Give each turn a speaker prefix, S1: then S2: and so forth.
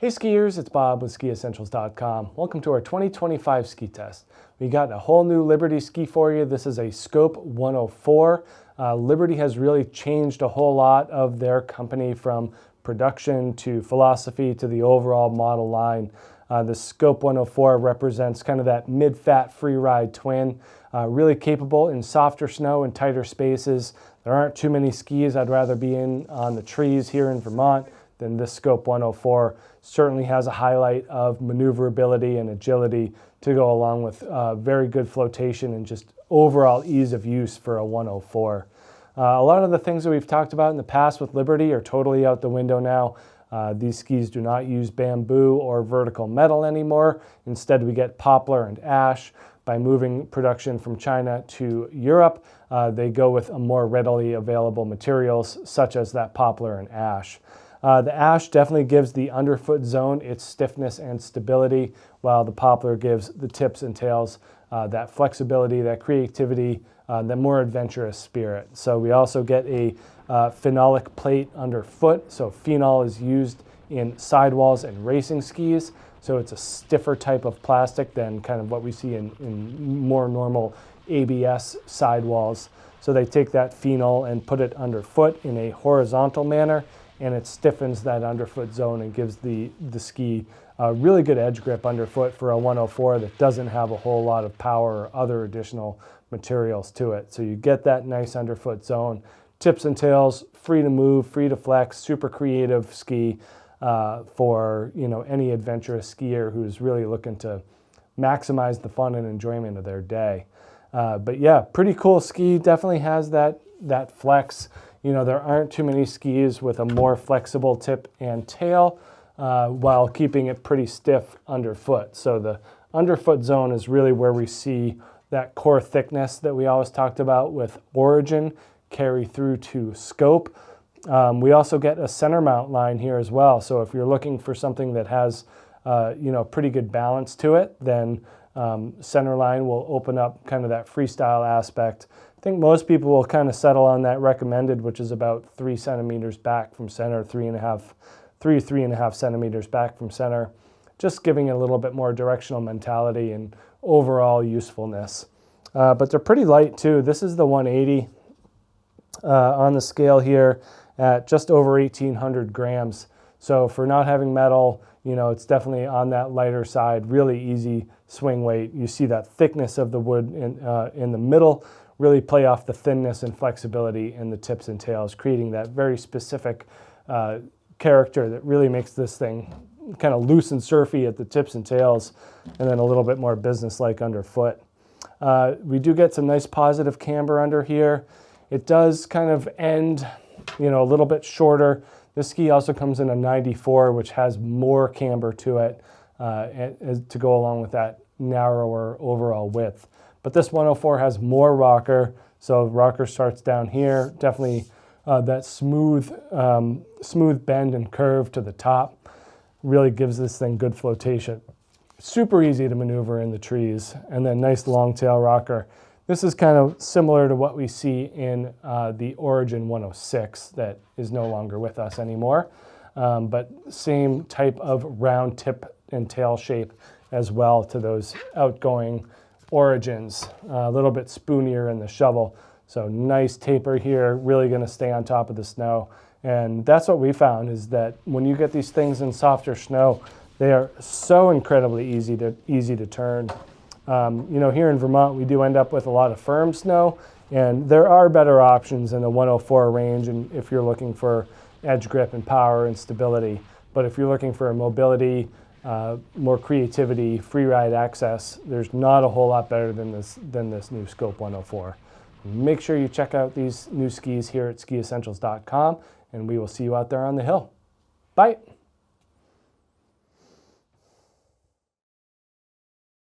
S1: Hey skiers, it's Bob with SkiEssentials.com. Welcome to our 2025 ski test. We got a whole new Liberty ski for you. This is a Scope 104. Liberty has really changed a whole lot of their company from production to philosophy to the overall model line. The Scope 104 represents kind of that mid-fat free-ride twin, really capable in softer snow and tighter spaces. There aren't too many skis I'd rather be in on the trees here in Vermont than this Scope 104. Certainly has a highlight of maneuverability and agility to go along with very good flotation and just overall ease of use for a 104. A lot of the things that we've talked about in the past with Liberty are totally out the window now. These skis do not use bamboo or vertical metal anymore. Instead, we get poplar and ash. By moving production from China to Europe, they go with a more readily available materials such as that poplar and ash. The ash definitely gives the underfoot zone its stiffness and stability, while the poplar gives the tips and tails that flexibility, that creativity, the more adventurous spirit. So we also get a phenolic plate underfoot. So phenol is used in sidewalls and racing skis. So it's a stiffer type of plastic than kind of what we see in more normal ABS sidewalls. So they take that phenol and put it underfoot in a horizontal manner, and it stiffens that underfoot zone and gives the ski a really good edge grip underfoot for a 104 that doesn't have a whole lot of power or other additional materials to it. So you get that nice underfoot zone. Tips and tails, free to move, free to flex, super creative ski for any adventurous skier who's really looking to maximize the fun and enjoyment of their day. But yeah, pretty cool ski. Definitely has that flex. There aren't too many skis with a more flexible tip and tail while keeping it pretty stiff underfoot. So the underfoot zone is really where we see that core thickness that we always talked about with Origin carry through to Scope. We also get a center mount line here as well. So if you're looking for something that has pretty good balance to it, then center line will open up kind of that freestyle aspect. I think most people will kind of settle on that recommended, which is about 3 centimeters back from center, 3.5 centimeters back from center, just giving a little bit more directional mentality and overall usefulness. But they're pretty light too. This is the 180 on the scale here at just over 1,800 grams. So for not having metal, it's definitely on that lighter side, really easy swing weight. You see that thickness of the wood in the middle really play off the thinness and flexibility in the tips and tails, creating that very specific character that really makes this thing kind of loose and surfy at the tips and tails, and then a little bit more business-like underfoot. We do get some nice positive camber under here. It does kind of end, a little bit shorter. This ski also comes in a 94, which has more camber to it to go along with that narrower overall width. But this 104 has more rocker, so rocker starts down here. Definitely that smooth bend and curve to the top really gives this thing good flotation. Super easy to maneuver in the trees, and then nice long tail rocker. This is kind of similar to what we see in the Origin 106 that is no longer with us anymore, but same type of round tip and tail shape as well to those outgoing Origins. A little bit spoonier in the shovel. So nice taper here, really going to stay on top of the snow. And that's what we found, is that when you get these things in softer snow, they are so incredibly easy to turn. Here in Vermont, we do end up with a lot of firm snow, and there are better options in the 104 range, and if you're looking for edge grip and power and stability. But if you're looking for mobility, more creativity, free ride access, there's not a whole lot better than this new Scope 104. Make sure you check out these new skis here at SkiEssentials.com, and we will see you out there on the hill. Bye.